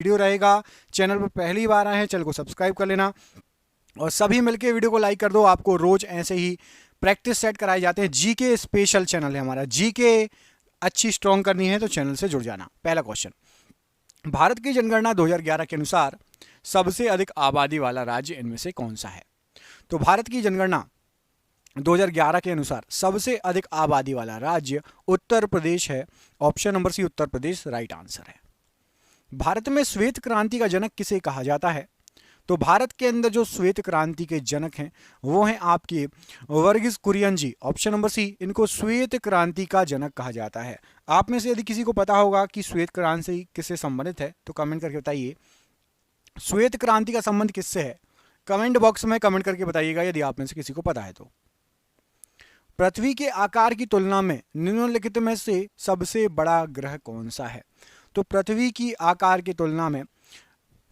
Video रहेगा। Channel पर पहली बार आए हैं, चैनल को सब्सक्राइब कर लेना और सभी मिलके वीडियो को लाइक कर दो। आपको रोज ऐसे ही प्रैक्टिस सेट कराए जाते हैं। जीके स्पेशल चैनल है हमारा। जीके अच्छी स्ट्रॉन्ग करनी है तो चैनल से जुड़ जाना। पहला क्वेश्चन, भारत की जनगणना 2011 के अनुसार सबसे अधिक आबादी वाला राज्य इनमें से कौन सा है? तो भारत की जनगणना 2011 के अनुसार सबसे अधिक आबादी वाला राज्य उत्तर प्रदेश है। ऑप्शन नंबर सी उत्तर प्रदेश राइट आंसर है। भारत में श्वेत क्रांति का जनक किसे कहा जाता है? तो भारत के अंदर जो श्वेत क्रांति के जनक हैं वो हैं आपके वर्गीज कुरियन जी। ऑप्शन नंबर सी, इनको श्वेत क्रांति का जनक कहा जाता है। आप में से यदि किसी को पता होगा कि श्वेत क्रांति किससे संबंधित है तो कमेंट करके बताइए। श्वेत क्रांति का संबंध किससे है? कमेंट बॉक्स में कमेंट करके बताइएगा यदि आप में से किसी को पता है तो। पृथ्वी के आकार की तुलना में निम्नलिखित में से सबसे बड़ा ग्रह कौन सा है? तो पृथ्वी की आकार की तुलना में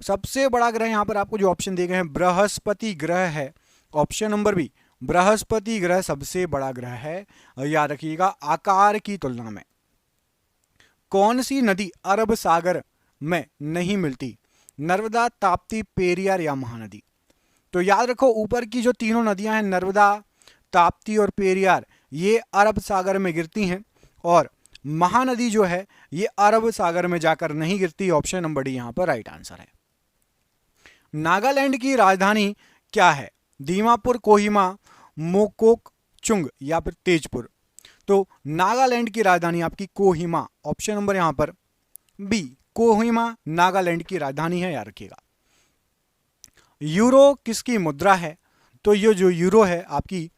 सबसे बड़ा ग्रह यहां पर आपको जो ऑप्शन दिए गए हैं बृहस्पति ग्रह है। ऑप्शन नंबर बी, बृहस्पति ग्रह सबसे बड़ा ग्रह है। याद रखिएगा, आकार की तुलना में। कौन सी नदी अरब सागर में नहीं मिलती? नर्मदा, ताप्ती, पेरियार या महानदी? तो याद रखो, ऊपर की जो तीनों नदियां हैं नर्मदा, ताप्ती और पेरियार, ये अरब सागर में गिरती हैं और महानदी जो है ये अरब सागर में जाकर नहीं गिरती। ऑप्शन नंबर डी यहां पर राइट आंसर है। नागालैंड की राजधानी क्या है? दीमापुर, कोहिमा, मोकोक चुंग या फिर तेजपुर? तो नागालैंड की राजधानी आपकी कोहिमा। ऑप्शन नंबर यहां पर बी, कोहिमा नागालैंड की राजधानी है, याद रखिएगा। यूरो किसकी मुद्रा है? तो ये जो यूरो है आपकी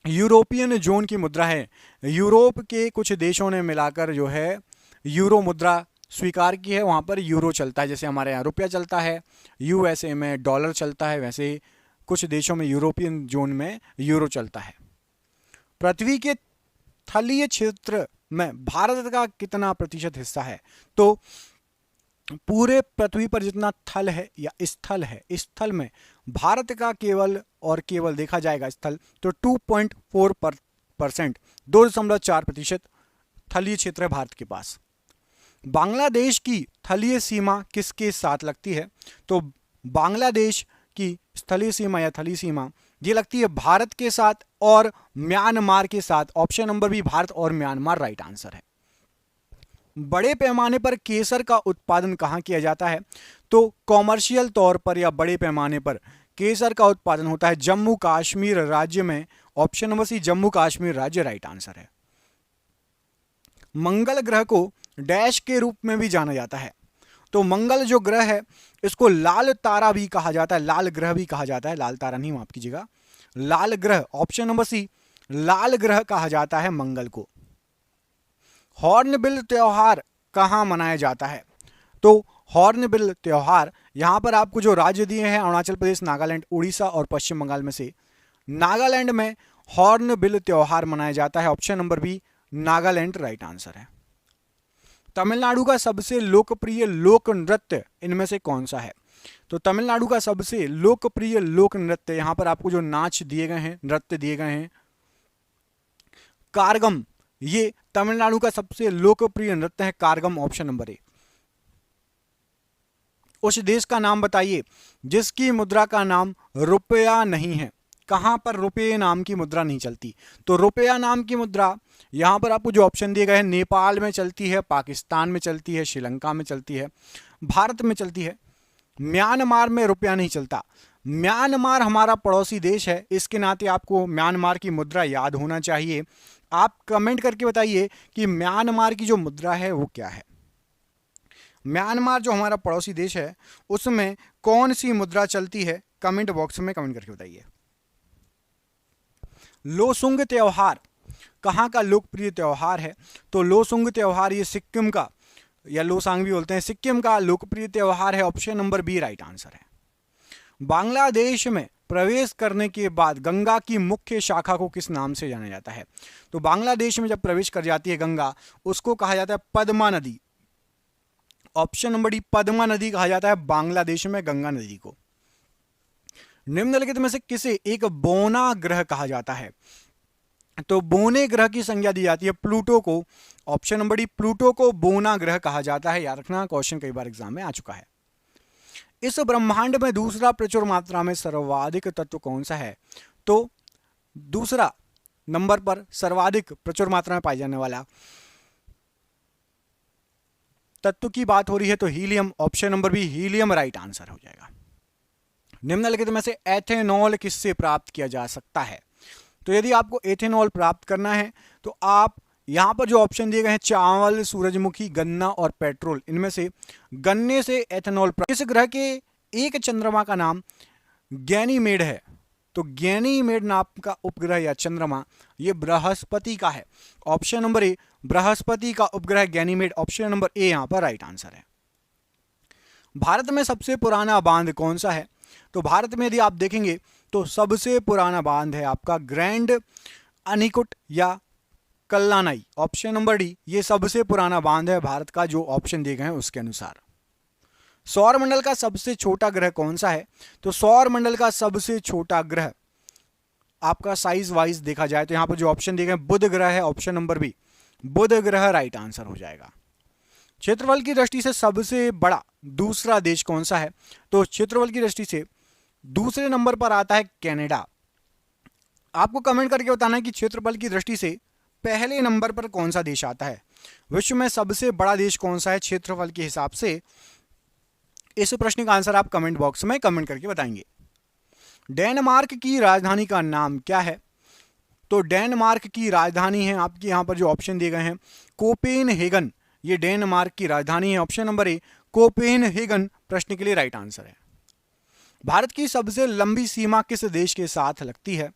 यूरोपियन जोन की मुद्रा है। यूरोप के कुछ देशों ने मिलाकर जो है यूरो मुद्रा स्वीकार की है। वहाँ पर यूरो चलता है, जैसे हमारे यहाँ रुपया चलता है, यूएसए में डॉलर चलता है, वैसे कुछ देशों में यूरोपियन जोन में यूरो चलता है। पृथ्वी के थलीय क्षेत्र में भारत का कितना प्रतिशत हिस्सा है? तो पूरे पृथ्वी पर जितना थल है या स्थल है, स्थल में भारत का केवल और केवल देखा जाएगा स्थल तो 2.4%, 2.4% थलीय क्षेत्र है भारत के पास। बांग्लादेश की थलीय सीमा किसके साथ लगती है? तो बांग्लादेश की स्थलीय सीमा या थलीय सीमा ये लगती है भारत के साथ और म्यांमार के साथ। ऑप्शन नंबर बी, भारत और म्यांमार राइट आंसर है। बड़े पैमाने पर केसर का उत्पादन कहां किया जाता है? तो कॉमर्शियल तौर पर या बड़े पैमाने पर केसर का उत्पादन होता है जम्मू कश्मीर राज्य में। Option number C, Jammu Kashmir राज्य राइट आंसर है। मंगल ग्रह को डैश के रूप में भी जाना जाता है। तो मंगल जो ग्रह है इसको लाल तारा भी कहा जाता है, लाल ग्रह भी कहा जाता है, लाल तारा नहीं माफ कीजिएगा, लाल ग्रह। ऑप्शन नंबर सी, लाल ग्रह कहा जाता है मंगल को। हॉर्नबिल त्योहार कहां मनाया जाता है? तो हॉर्नबिल त्योहार यहां पर आपको जो राज्य दिए हैं अरुणाचल प्रदेश, नागालैंड, उड़ीसा और पश्चिम बंगाल में से नागालैंड में हॉर्नबिल त्योहार मनाया जाता है। Option number B, Nagaland right answer है। तमिलनाडु का सबसे लोकप्रिय लोक नृत्य इनमें से कौन सा है? तो तमिलनाडु का सबसे लोकप्रिय लोक नृत्य, यहां पर आपको जो नाच दिए गए हैं, नृत्य दिए गए हैं, कारगम, ये तमिलनाडु का सबसे लोकप्रिय नृत्य है कारगम। Option number A. उस देश का नाम बताइए जिसकी मुद्रा का नाम रुपया नहीं है। कहां पर रुपये नाम की मुद्रा नहीं चलती? तो रुपया नाम की मुद्रा यहां पर आपको जो ऑप्शन दिए गए हैं नेपाल में चलती है, पाकिस्तान में चलती है, श्रीलंका में चलती है, भारत में चलती है। म्यांमार में रुपया नहीं चलता। म्यांमार हमारा पड़ोसी देश है, इसके नाते आपको म्यांमार की मुद्रा याद होना चाहिए। आप कमेंट करके बताइए कि म्यांमार की जो मुद्रा है वो क्या है। म्यांमार जो हमारा पड़ोसी देश है उसमें कौन सी मुद्रा चलती है? कमेंट बॉक्स में कमेंट करके बताइए। लोसुंग त्योहार कहां का लोकप्रिय त्योहार है? तो लोसुंग त्योहार ये सिक्किम का, या लोसांग भी बोलते हैं, सिक्किम का लोकप्रिय त्योहार है। Option number B right answer है। बांग्लादेश में प्रवेश करने के बाद गंगा की मुख्य शाखा को किस नाम से जाना जाता है? तो बांग्लादेश में जब प्रवेश कर जाती है गंगा, उसको कहा जाता है पद्मा नदी। ऑप्शन नंबर डी, पद्मा नदी कहा जाता है बांग्लादेश में गंगा नदी को। निम्नलिखित में से किसे एक बौना ग्रह कहा जाता है? तो बोने ग्रह की संज्ञा दी जाती है प्लूटो को। ऑप्शन नंबर डी, प्लूटो को बोना ग्रह कहा जाता है। याद रखना, क्वेश्चन कई बार एग्जाम में आ चुका है। इस ब्रह्मांड में दूसरा प्रचुर मात्रा में सर्वाधिक तत्व कौन सा है? तो दूसरा नंबर पर सर्वाधिक प्रचुर मात्रा में पाई जाने वाला तत्व की बात हो रही है तो helium. Option number B, helium right answer हो जाएगा। निम्नलिखित में से एथेनॉल किससे प्राप्त किया जा सकता है? तो यदि आपको एथेनॉल प्राप्त करना है तो आप यहां पर जो ऑप्शन दिए गए हैं, चावल, सूरजमुखी, गन्ना और पेट्रोल, इनमें से गन्ने से एथेनॉल प्राप्त। इस ग्रह के एक चंद्रमा का नाम गैनीमेड है। तो गैनीमेड नाम का उपग्रह या चंद्रमा ये बृहस्पति का है। ऑप्शन नंबर ए, बृहस्पति का उपग्रह गैनीमेड। ऑप्शन नंबर ए यहां पर राइट आंसर है। भारत में सबसे पुराना बांध कौन सा है? तो भारत में यदि आप देखेंगे तो सबसे पुराना बांध है आपका ग्रैंड अनिकुट या कल्लानाई। ऑप्शन नंबर डी, ये सबसे पुराना बांध है भारत का, जो ऑप्शन दिए गए हैं उसके अनुसार। सौर मंडल का सबसे छोटा ग्रह कौन सा है? तो सौर मंडल का सबसे छोटा ग्रह आपका साइज वाइज देखा जाए तो यहां पर जो ऑप्शन दिए गए बुध ग्रह है। ऑप्शन नंबर बी, बुध ग्रह राइट आंसर हो जाएगा। क्षेत्रफल की दृष्टि से सबसे बड़ा दूसरा देश कौन सा है? तो क्षेत्रफल की दृष्टि से दूसरे नंबर पर आता है कनाडा। आपको कमेंट करके बताना है कि क्षेत्रफल की दृष्टि से पहले नंबर पर कौन सा देश आता है। विश्व में सबसे बड़ा देश कौन सा है क्षेत्रफल के हिसाब से? इस प्रश्न का आंसर आप कमेंट बॉक्स में कमेंट करके बताएंगे। डेनमार्क की राजधानी का नाम क्या है? तो डेनमार्क की राजधानी है आपकी, यहां पर जो ऑप्शन दिए गए हैं कोपेनहेगन, ये डेनमार्क की राजधानी है। ऑप्शन नंबर ए, कोपेनहेगन प्रश्न के लिए राइट आंसर है। भारत की सबसे लंबी सीमा किस देश के साथ लगती है?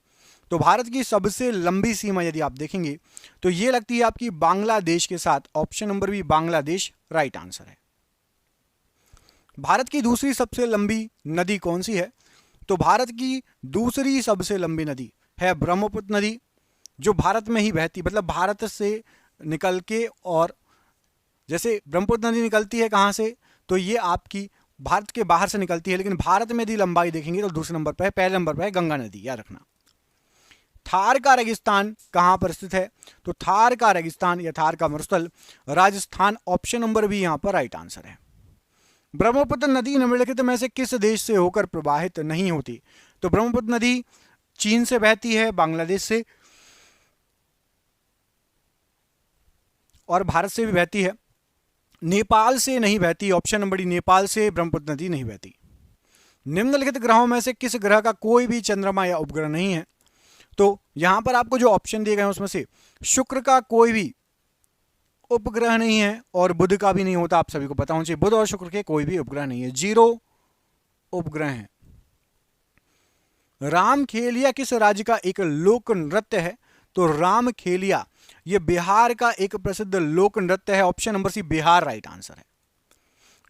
तो भारत की सबसे लंबी सीमा यदि आप देखेंगे तो ये लगती है आपकी बांग्लादेश के साथ। Option number B, Bangladesh right answer है। भारत की दूसरी सबसे लंबी नदी कौन सी है? तो भारत की दूसरी सबसे लंबी नदी है ब्रह्मपुत्र नदी, जो भारत में ही बहती, मतलब भारत से निकल के, और जैसे ब्रह्मपुत्र नदी निकलती है कहां से? तो ये आपकी भारत के बाहर से निकलती है, लेकिन भारत में यदि लंबाई देखेंगे तो दूसरे नंबर पर है, पहले नंबर पर है गंगा नदी। याद रखना। थार का रेगिस्तान कहां पर स्थित है? तो थार का रेगिस्तान या थार का मरुस्थल राजस्थान। ऑप्शन नंबर बी यहां पर राइट आंसर है। ब्रह्मपुत्र नदी निम्नलिखित में से किस देश से होकर प्रवाहित नहीं होती? तो ब्रह्मपुत्र नदी चीन से बहती है, बांग्लादेश से और भारत से भी बहती है। नेपाल से नहीं बहती। ऑप्शन नंबर डी, नेपाल से ब्रह्मपुत्र नदी नहीं बहती। निम्नलिखित ग्रहों में से किस ग्रह का कोई भी चंद्रमा या उपग्रह नहीं है? तो यहां पर आपको जो ऑप्शन दिए गए हैं उसमें से शुक्र का कोई भी उपग्रह नहीं है और बुध का भी नहीं होता। आप सभी को पता होना चाहिए, बुध और शुक्र के कोई भी उपग्रह नहीं है, 0 उपग्रह हैं। रामखेलिया किस राज्य का एक लोक नृत्य है? तो रामखेलिया ये बिहार का एक प्रसिद्ध लोक नृत्य है। Option number C, Bihar right answer है।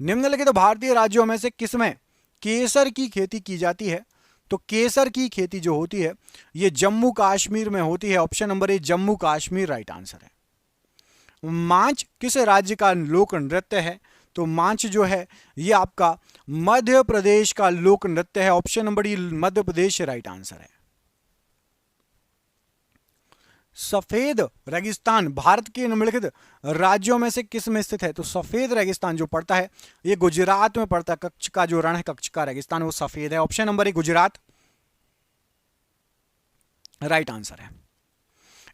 निम्नलिखित भारतीय राज्यों में से किसमें केसर की खेती की जाती है? तो केसर की खेती जो होती है ये जम्मू कश्मीर में होती है। Option number A, Jammu Kashmir right answer है। मांच किस राज्य का लोक नृत्य है? तो मांच जो है ये आपका मध्य प्रदेश का लोक नृत्य है। Option number D, Madhya Pradesh right answer है। सफेद रेगिस्तान भारत के निम्नलिखित राज्यों में से किस में स्थित है? तो सफेद रेगिस्तान जो पड़ता है ये गुजरात में पड़ता है। कच्छ का जो रण है, कच्छ का रेगिस्तान, वो सफेद है। Option number A, Gujarat right answer है।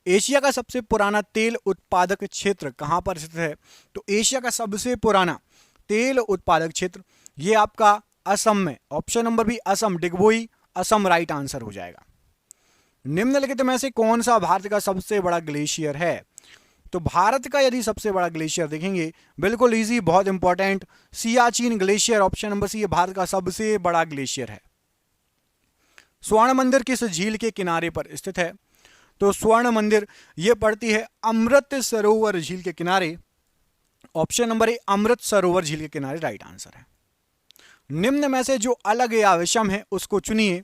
एशिया का सबसे पुराना तेल उत्पादक क्षेत्र कहां पर स्थित है? तो एशिया का सबसे पुराना तेल उत्पादक क्षेत्र ये आपका असम में। Option number B, Assam, Digboi Assam right answer हो जाएगा। निम्नलिखित में से कौन सा भारत का सबसे बड़ा ग्लेशियर है? तो भारत का यदि सबसे बड़ा ग्लेशियर देखेंगे, बिल्कुल इजी, बहुत important, Siachen glacier. Option number C, Bharat का सबसे बड़ा ग्लेशियर है। स्वर्ण मंदिर किस झील के किनारे पर स्थित है? तो स्वर्ण मंदिर यह पड़ती है अमृत सरोवर झील के किनारे। Option number A, Amrit Sarovar झील के किनारे राइट आंसर है। निम्न में से जो अलग या विषम है उसको चुनिए।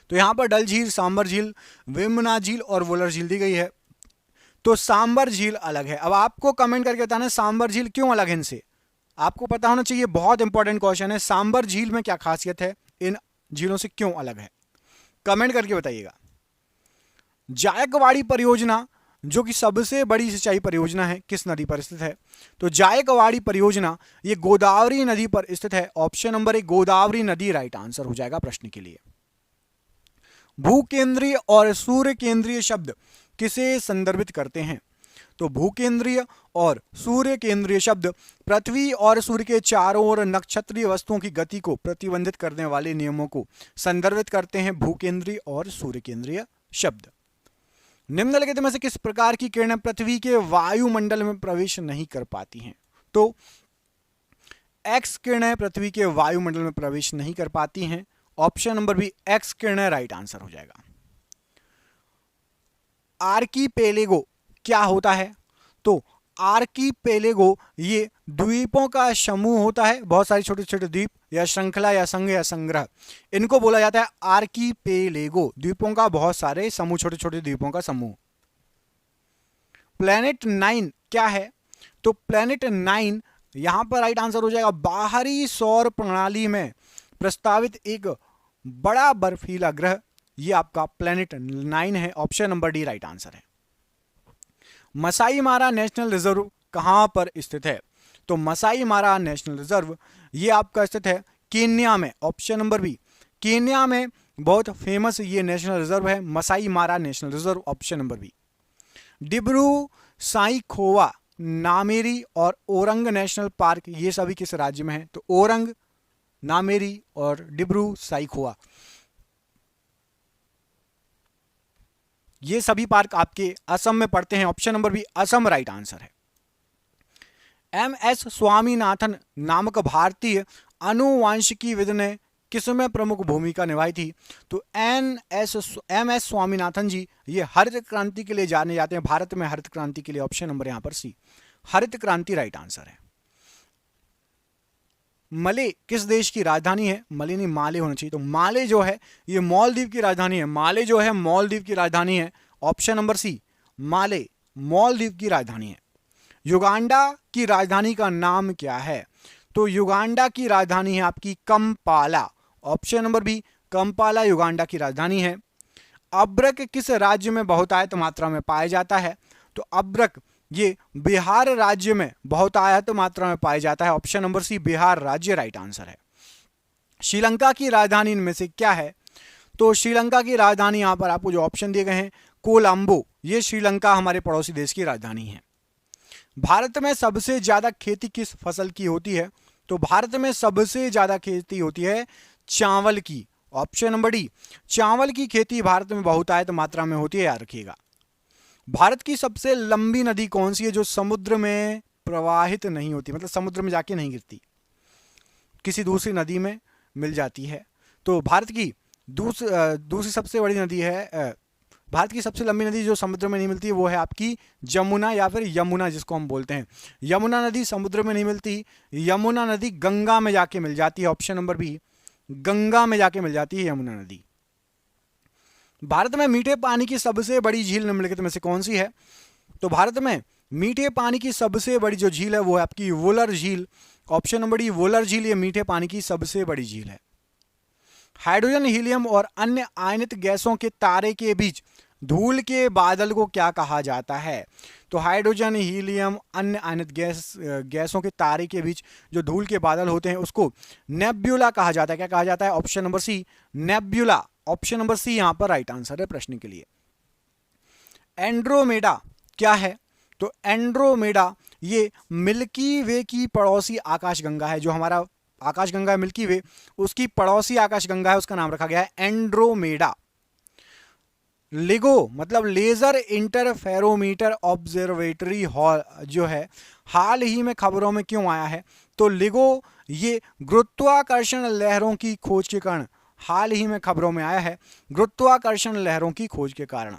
तो यहां पर डल झील, सांबर झील, वेमुना झील और वुलर झील दी गई है। तो सांबर झील अलग है। अब आपको कमेंट करके बताना सांबर झील क्यों अलग है इनसे, आपको पता होना चाहिए, बहुत इंपॉर्टेंट क्वेश्चन है। सांबर झील में क्या खासियत है, इन झीलों से क्यों अलग है, कमेंट करके बताइएगा। जायकवाड़ी परियोजना जो कि सबसे बड़ी सिंचाई परियोजना है, किस नदी पर स्थित है? तो जायकवाड़ी परियोजना ये गोदावरी नदी पर स्थित है। ऑप्शन नंबर 1 गोदावरी नदी राइट आंसर हो जाएगा प्रश्न के लिए। भूकेंद्रीय और सूर्य केंद्रीय शब्द किसे संदर्भित करते हैं? तो भूकेंद्रीय और सूर्य केंद्रीय शब्द पृथ्वी और सूर्य के चारों ओर नक्षत्रीय वस्तुओं की गति को प्रतिबंधित करने वाले नियमों को संदर्भित करते हैं। भूकेंद्रीय और सूर्य केंद्रीय शब्द। निम्नलिखित में से किस प्रकार की किरणें पृथ्वी के वायुमंडल में प्रवेश नहीं कर पाती हैं? तो एक्स किरणें पृथ्वी के वायुमंडल में प्रवेश नहीं कर पाती हैं। ऑप्शन नंबर बी एक्स किरणें राइट आंसर हो जाएगा। आर्कीपेलेगो क्या होता है? तो आर्कीपेलेगो ये द्वीपों का समूह होता है, बहुत सारे छोटे छोटे द्वीप या श्रृंखला या संघ या संग्रह, इनको बोला जाता है आर्कीपेलेगो। द्वीपों का बहुत सारे समूह, छोटे छोटे द्वीपों का समूह। प्लेनेट 9 क्या है? तो प्लेनेट 9 यहां पर राइट आंसर हो जाएगा बाहरी सौर प्रणाली में प्रस्तावित एक बड़ा बर्फीला ग्रह, ये आपका प्लेनेट 9 है। Option number D right answer है। मसाई मारा नेशनल रिजर्व कहां पर स्थित है? तो मसाई मारा नेशनल रिजर्व ये आपका स्थित है केन्या में। ऑप्शन नंबर बी केन्या में बहुत फेमस ये नेशनल रिजर्व है, Masai Mara national reserve. Option number B. Dibru Saikhowa, Nameri और ओरंग नेशनल पार्क ये सभी किस राज्य में है? तो ओरंग, नामेरी और डिब्रू साईखोवा ये सभी पार्क आपके असम में पड़ते हैं। Option number B Assam right answer है। एम.एस. स्वामीनाथन नामक भारतीय आनुवांशिकीविद ने किसमें प्रमुख भूमिका निभाई थी? तो एम.एस. स्वामीनाथन जी ये हरित क्रांति के लिए जाने जाते हैं, भारत में हरित क्रांति के लिए। ऑप्शन नंबर यहां पर सी हरित क्रांति राइट आंसर है। मले किस देश की राजधानी है? मले नहीं माले होना चाहिए। तो माले जो है ये मालदीव की राजधानी है। माले जो है मालदीव की राजधानी है। ऑप्शन नंबर सी माले मालदीव की राजधानी है। युगांडा की राजधानी का नाम क्या है? तो युगांडा की राजधानी है आपकी Kampala. Option number B Kampala Uganda की राजधानी है। अब्रक किस राज्य में बहुतायत मात्रा में पाया जाता है? तो अब्रक ये बिहार राज्य में बहुतायत मात्रा में पाया जाता है। ऑप्शन नंबर सी बिहार राज्य राइट आंसर है। श्रीलंका की राजधानी इनमें से क्या है? तो श्रीलंका की राजधानी यहां पर आपको जो ऑप्शन दिए गए हैं कोलंबो, ये श्रीलंका हमारे पड़ोसी देश की राजधानी है। भारत में सबसे ज्यादा खेती किस फसल की होती है? तो भारत में सबसे ज्यादा खेती होती है चावल की। ऑप्शन नंबर डी चावल की खेती भारत में बहुतायत मात्रा में होती है, याद रखिएगा। भारत की सबसे लंबी नदी कौन सी है जो समुद्र में प्रवाहित नहीं होती, मतलब समुद्र में जाके नहीं गिरती, किसी दूसरी नदी में मिल जाती है? तो भारत की दूसरी सबसे बड़ी नदी है, भारत की सबसे लंबी नदी जो समुद्र में नहीं मिलती वो है आपकी जमुना या फिर यमुना जिसको हम बोलते हैं। यमुना नदी समुद्र में नहीं मिलती, यमुना नदी गंगा में जाके मिल जाती है। ऑप्शन नंबर बी गंगा में जाके मिल जाती है यमुना नदी। भारत में मीठे पानी की सबसे बड़ी झील निम्नलिखित में से कौन सी है? तो भारत में मीठे पानी की सबसे बड़ी जो झील है वो है आपकी वुलर झील। ऑप्शन नंबर डी वुलर झील ये मीठे पानी की सबसे बड़ी झील है। हाइड्रोजन, हीलियम और अन्य आयनित गैसों के तारे के बीच धूल के बादल को क्या कहा जाता है? तो हाइड्रोजन, हीलियम, अन्य आयनित गैसों के तारे के बीच जो धूल के बादल होते हैं उसको नेब्यूला कहा जाता है। क्या कहा जाता है? Option number C nebula. Option number C यहां पर राइट आंसर है प्रश्न के लिए। एंड्रोमेडा क्या है? तो एंड्रोमेडा ये मिल्की वे की पड़ोसी आकाशगंगा है। जो हमारा आकाशगंगा है मिल्की वे, उसकी पड़ोसी आकाशगंगा है, उसका नाम रखा गया है एंड्रोमेडा। लिगो मतलब लेजर इंटरफेरोमीटर ऑब्जर्वेटरी हॉल जो है हाल ही में खबरों में क्यों आया है? तो लिगो ये गुरुत्वाकर्षण लहरों की खोज के कारण हाल ही में खबरों में आया है, गुरुत्वाकर्षण लहरों की खोज के कारण।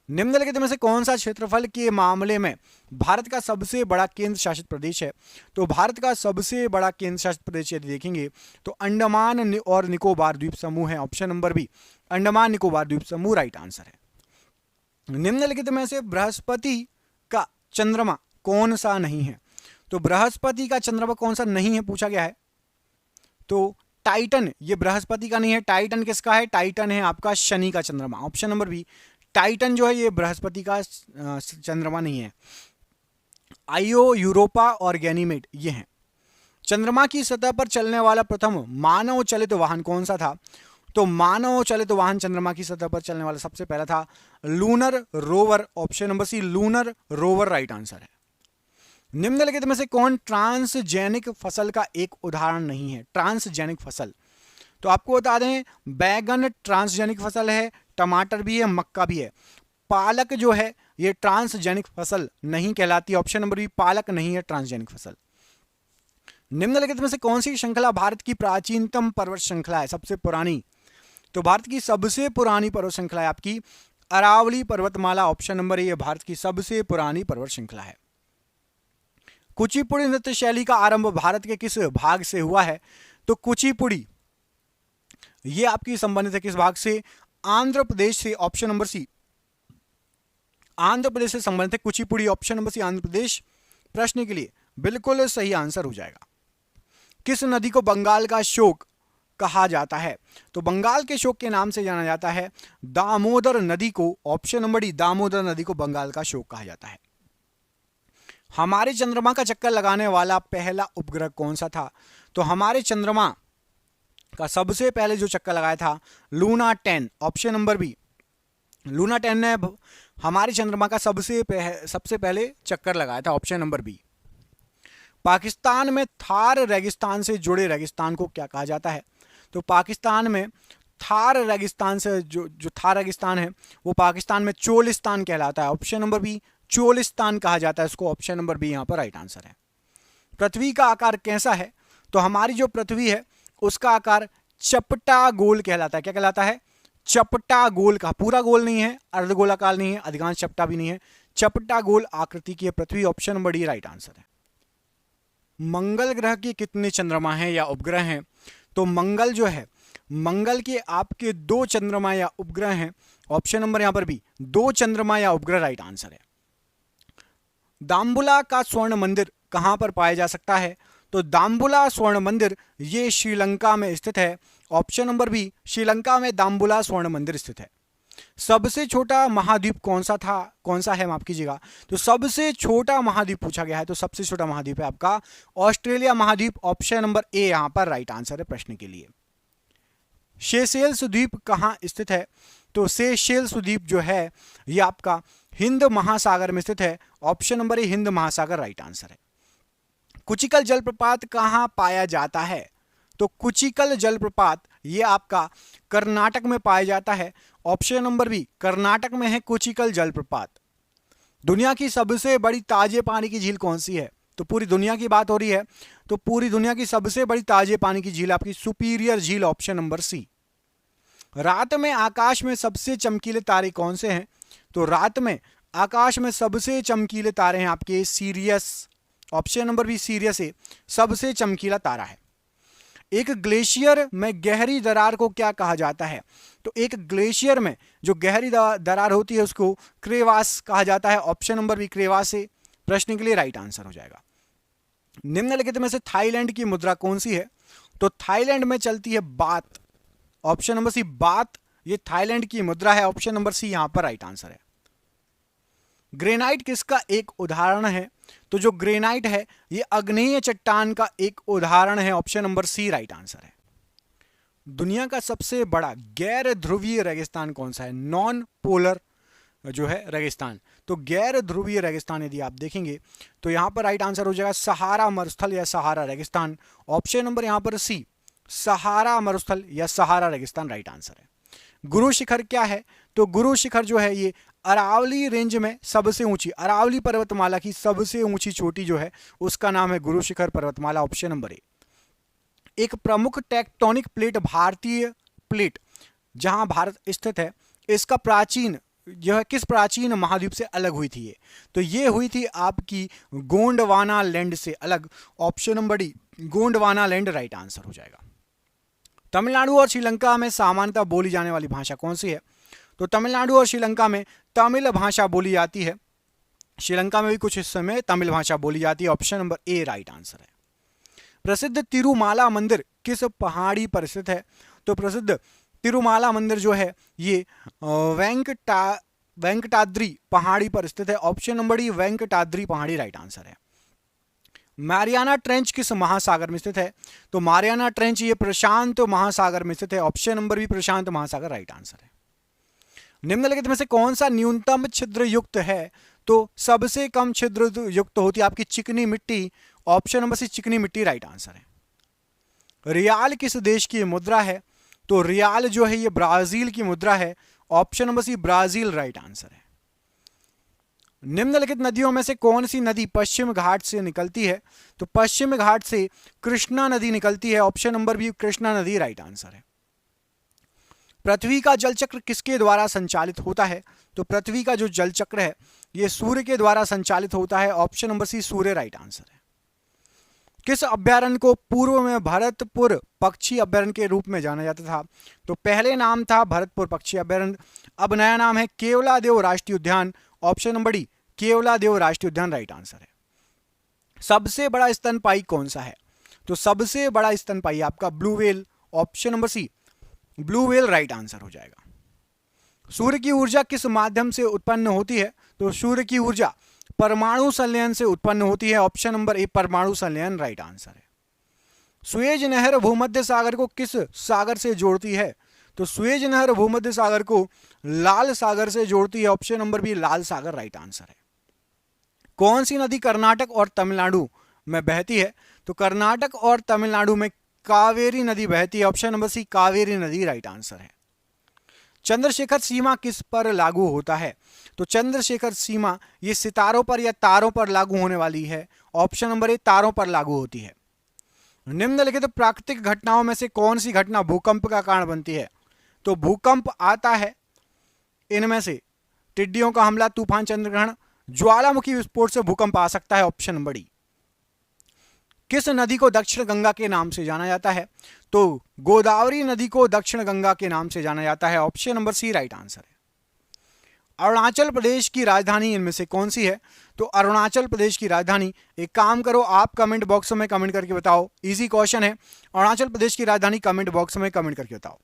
निम्नलिखित में से कौन सा क्षेत्रफल के मामले में भारत का सबसे बड़ा केंद्र शासित प्रदेश है? तो भारत का सबसे बड़ा केंद्र शासित प्रदेश यदि देखेंगे तो अंडमान और निकोबार द्वीप समूह है। Option number B Andaman Nicobar द्वीप समूह राइट आंसर है। निम्नलिखित में से बृहस्पति का चंद्रमा कौन सा नहीं है? तो बृहस्पति का चंद्रमा कौन सा नहीं है पूछा गया है। तो टाइटन ये बृहस्पति का नहीं है। टाइटन किसका है? टाइटन है आपका शनि का चंद्रमा। ऑप्शन नंबर बी टाइटन जो है ये बृहस्पति का चंद्रमा नहीं है। आइयो, यूरोपा और गैनीमेड ये हैं। चंद्रमा की सतह पर चलने वाला प्रथम मानव चलित वाहन कौन सा था? तो मानव चलित वाहन चंद्रमा की सतह पर चलने वाला सबसे पहला था lunar rover, option number C lunar rover right answer है। निम्नलिखित में से कौन ट्रांसजेनिक फसल का एक उदाहरण नहीं है? ट्रांसजेनिक फसल, तो आपको बता दें बैगन ट्रांसजेनिक फसल है, टमाटर भी है, मक्का भी है। पालक जो है ये ट्रांसजेनिक फसल नहीं कहलाती, ऑप्शन नंबर बी पालक नहीं है ट्रांसजेनिक फसल। निम्नलिखित में से कौन सी श्रृंखला भारत की प्राचीनतम पर्वत श्रृंखला है, सबसे पुरानी? तो भारत की सबसे पुरानी पर्वत श्रृंखला है आपकी अरावली पर्वतमाला, ऑप्शन नंबर ए भारत की सबसे पुरानी पर्वत श्रृंखला है। कुचिपुड़ी नृत्य शैली का आरंभ भारत के किस भाग से हुआ है? तो कुचिपुड़ी ये आपकी संबंधित है किस भाग से? आंध्र प्रदेश से, option number C Andhra Pradesh से संबंधित है Kuchipudi, option number C Andhra Pradesh प्रश्न के लिए बिल्कुल सही आंसर हो जाएगा। किस नदी को बंगाल का शोक कहा जाता है? तो बंगाल के शोक के नाम से जाना जाता है दामोदर नदी को, ऑप्शन नंबर डी दामोदर नदी को बंगाल का शोक कहा जाता है। हमारे चंद्रमा का चक्कर लगाने वाला पहला उपग्रह कौन सा था? तो हमारे चंद्रमा का सबसे पहले जो चक्कर लगाया था Luna 10, option number B Luna 10 ने हमारे चंद्रमा का सबसे पहले चक्कर लगाया था, ऑप्शन नंबर बी। पाकिस्तान में थार रेगिस्तान से जुड़े रेगिस्तान को क्या कहा जाता है? तो पाकिस्तान में थार रेगिस्तान से जो थार रेगिस्तान है वो पाकिस्तान में चोलिस्तान कहलाता है, ऑप्शन नंबर बी चोलिस्तान कहा जाता है इसको, ऑप्शन नंबर बी यहां पर राइट आंसर है। पृथ्वी का आकार कैसा है? तो हमारी जो पृथ्वी है उसका आकार चपटा गोल कहलाता है। क्या कहलाता है? चपटा गोल का, पूरा गोल नहीं है, अर्धगोलाकार नहीं है, अधिकांश चपटा भी नहीं है, चपटा गोल आकृति की है पृथ्वी, option number D right answer है। मंगल ग्रह के कितने चंद्रमा हैं या उपग्रह हैं? तो मंगल जो है मंगल के आपके 2 चंद्रमा या उपग्रह हैं, ऑप्शन नंबर यहां पर भी 2 चंद्रमा या उपग्रह राइट आंसर है। दाम्बुला का स्वर्ण मंदिर कहां पर पाया जा सकता है? तो दाम्बुला स्वर्ण मंदिर ये श्रीलंका में स्थित है, ऑप्शन नंबर बी श्रीलंका में दाम्बुला स्वर्ण मंदिर स्थित है। सबसे छोटा महाद्वीप कौन सा है माफ कीजिएगा? तो सबसे छोटा महाद्वीप पूछा गया है, तो सबसे छोटा महाद्वीप है आपका ऑस्ट्रेलिया महाद्वीप, ऑप्शन नंबर ए यहां पर राइट आंसर है प्रश्न के लिए। सेशेल्स द्वीप कहां स्थित है? तो सेशेल्स द्वीप जो है ये आपका हिंद महासागर में स्थित है, ऑप्शन नंबर ए हिंद महासागर राइट आंसर है। कुचिकल जलप्रपात कहां पाया जाता है? तो कुचिकल जलप्रपात ये आपका कर्नाटक में पाया जाता है, ऑप्शन नंबर बी कर्नाटक में है कुचिकल जलप्रपात। दुनिया की सबसे बड़ी ताजे पानी की झील कौन सी है? तो पूरी दुनिया की बात हो रही है, तो पूरी दुनिया की सबसे बड़ी ताजे पानी की झील आपकी सुपीरियर झील, ऑप्शन नंबर सी। रात में आकाश में सबसे चमकीले तारे कौन से हैं? तो रात में आकाश में सबसे चमकीले तारे हैं आपके Sirius, option number B Sirius A सबसे चमकीला तारा है। एक ग्लेशियर में गहरी दरार को क्या कहा जाता है? तो एक ग्लेशियर में जो गहरी दरार होती है उसको क्रेवास कहा जाता है, ऑप्शन नंबर बी क्रेवास ए प्रश्न के लिए राइट आंसर हो जाएगा। निम्नलिखित में से थाईलैंड की मुद्रा कौन सी है? तो थाईलैंड में चलती है बात, ऑप्शन नंबर सी बात ये थाईलैंड की मुद्रा है, ऑप्शन नंबर सी यहां पर राइट आंसर है। ग्रेनाइट किसका एक उदाहरण है? तो जो ग्रेनाइट है ये आग्नेय चट्टान का एक उदाहरण है, option number C right answer है। दुनिया का सबसे बड़ा गैर ध्रुवीय रेगिस्तान कौन सा है? नॉन पोलर जो है रेगिस्तान, तो गैर ध्रुवीय रेगिस्तान यदि आप देखेंगे तो यहां पर राइट आंसर हो जाएगा सहारा मरुस्थल या सहारा रेगिस्तान, ऑप्शन नंबर यहां पर सी सहारा मरुस्थल या सहारा रेगिस्तान राइट आंसर है। गुरु शिखर क्या है? तो गुरु शिखर जो है ये अरावली रेंज में सबसे ऊंची, अरावली पर्वतमाला की सबसे ऊंची चोटी जो है उसका नाम है गुरु शिखर पर्वतमाला, ऑप्शन नंबर ए। एक प्रमुख टेक्टोनिक प्लेट भारतीय प्लेट जहां भारत स्थित है इसका प्राचीन जो है किस प्राचीन महाद्वीप से अलग हुई थी? ये तो ये हुई थी आपकी गोंडवाना लैंड से अलग, option number D Gondwana land right answer हो जाएगा। तमिलनाडु और श्रीलंका में सामान्यतः बोली जाने वाली भाषा कौन सी है? तो तमिलनाडु और श्रीलंका में तमिल भाषा बोली जाती है, श्रीलंका में भी कुछ हिस्से में तमिल भाषा बोली जाती है, option number A right answer है। प्रसिद्ध तिरुमाला मंदिर किस पहाड़ी पर स्थित है? तो प्रसिद्ध तिरुमाला मंदिर जो है ये वेंकटाद्रि पहाड़ी पर स्थित है। ऑप्शन नंबर डी वेंकटाद्रि पहाड़ी राइट आंसर है। मारियाना ट्रेंच किस महासागर में स्थित है? तो मारियाना ट्रेंच ये प्रशांत महासागर में स्थित है। ऑप्शन नंबर बी प्रशांत महासागर राइट आंसर है। निम्नलिखित में से कौन सा न्यूनतम छिद्र युक्त है? तो सबसे कम छिद्र युक्त होती है आपकी चिकनी मिट्टी। ऑप्शन नंबर सी चिकनी मिट्टी राइट आंसर है। रियाल किस देश की मुद्रा है? तो रियाल जो है ये ब्राजील की मुद्रा है। Option number C Brazil right answer है। निम्नलिखित नदियों में से कौन सी नदी पश्चिम घाट से निकलती है? तो पश्चिम घाट से कृष्णा नदी निकलती है। ऑप्शन नंबर बी कृष्णा नदी राइट आंसर है। पृथ्वी का जल चक्र किसके द्वारा संचालित होता है? तो पृथ्वी का जो जल चक्र है यह सूर्य के द्वारा संचालित होता है। ऑप्शन नंबर सी सूर्य राइट आंसर है। किस अभ्यारण्य को पूर्व में भरतपुर पक्षी अभ्यारण्य के रूप में जाना जाता था? तो पहले नाम था भरतपुर पक्षी अभ्यारण्य, अब नया नाम है केवलादेव राष्ट्रीय उद्यान। ऑप्शन नंबर डी केवलादेव राष्ट्रीय उद्यान राइट आंसर है। सबसे बड़ा स्तनपायी कौन सा है? तो सबसे बड़ा स्तनपायी आपका blue whale. Option number C blue whale right answer हो जाएगा। सूर्य की ऊर्जा किस माध्यम से उत्पन्न होती है? तो सूर्य की ऊर्जा परमाणु संलयन से उत्पन्न होती है। ऑप्शन नंबर ए परमाणु संलयन राइट आंसर है। सुएज नहर भूमध्य सागर को किस सागर से जोड़ती है? तो सुएज नहर भूमध्य सागर को लाल सागर से जोड़ती है। ऑप्शन नंबर बी लाल सागर राइट आंसर है। कौन सी नदी कर्नाटक और तमिलनाडु में बहती है? तो कर्नाटक और तमिलनाडु में कावेरी नदी बहती है। ऑप्शन नंबर सी कावेरी नदी राइट आंसर है। चंद्रशेखर सीमा किस पर लागू होता है? तो चंद्रशेखर सीमा ये सितारों पर या तारों पर लागू होने वाली है। ऑप्शन नंबर ए तारों पर लागू होती है। निम्नलिखित प्राकृतिक घटनाओं में से कौन सी घटना भूकंप का कारण बनती है? तो भूकंप आता है इनमें से टिड्डियों का हमला, तूफान, चंद्रग्रहण, ज्वालामुखी विस्फोट से भूकंप आ सकता है। Option number D. किस नदी को दक्षिण गंगा के नाम से जाना जाता है? तो गोदावरी नदी को दक्षिण गंगा के नाम से जाना जाता है। Option number C right answer है। अरुणाचल प्रदेश की राजधानी इनमें से कौन सी है? तो अरुणाचल प्रदेश की राजधानी, एक काम करो आप कमेंट बॉक्स में कमेंट करके बताओ, इजी क्वेश्चन है। अरुणाचल प्रदेश की राजधानी कमेंट बॉक्स में कमेंट करके बताओ।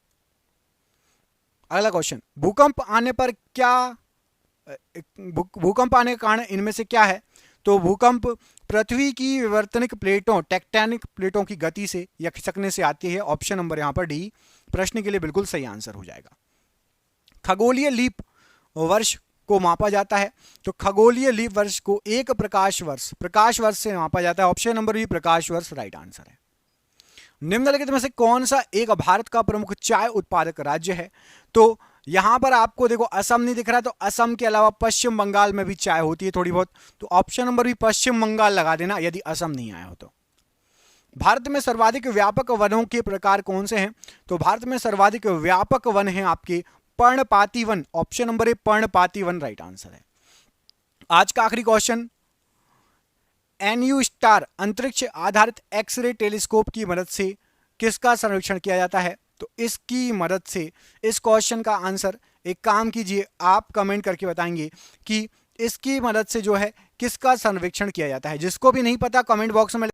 अगला क्वेश्चन, भूकंप आने पर क्या भूकंप आने के कारण इनमें से क्या है? तो भूकंप पृथ्वी की विवर्तनिक प्लेटों टेक्टोनिक प्लेटों की गति से या खिसकने से आती है। ऑप्शन नंबर यहां पर डी प्रश्न के लिए बिल्कुल सही आंसर हो जाएगा। खगोलीय लीप वर्ष को मापा जाता है। तो खगोलीय लीप वर्ष को एक प्रकाश वर्ष से मापा जाता है। ऑप्शन नंबर बी प्रकाश वर्ष राइट आंसर है। निम्नलिखित में से कौन सा एक भारत का प्रमुख चाय उत्पादक राज्य है? तो यहां पर आपको देखो असम नहीं दिख रहा, तो असम के अलावा पश्चिम बंगाल में भी चाय होती है थोड़ी बहुत, तो ऑप्शन नंबर भी पश्चिम बंगाल लगा देना यदि असम नहीं आया हो तो। भारत में सर्वाधिक व्यापक वनों के प्रकार कौन से हैं? तो भारत में सर्वाधिक व्यापक वन हैं आपके पर्णपाती वन। ऑप्शन नंबर ए पर्णपाती वन राइट आंसर है। आज का आखिरी क्वेश्चन, NU स्टार अंतरिक्ष आधारित एक्सरे टेलीस्कोप की मदद से किसका सर्वेक्षण किया जाता है? तो इसकी मदद से इस क्वेश्चन का आंसर, एक काम कीजिए आप कमेंट करके बताएंगे कि इसकी मदद से जो है किसका सर्वेक्षण किया जाता है। जिसको भी नहीं पता कमेंट बॉक्स में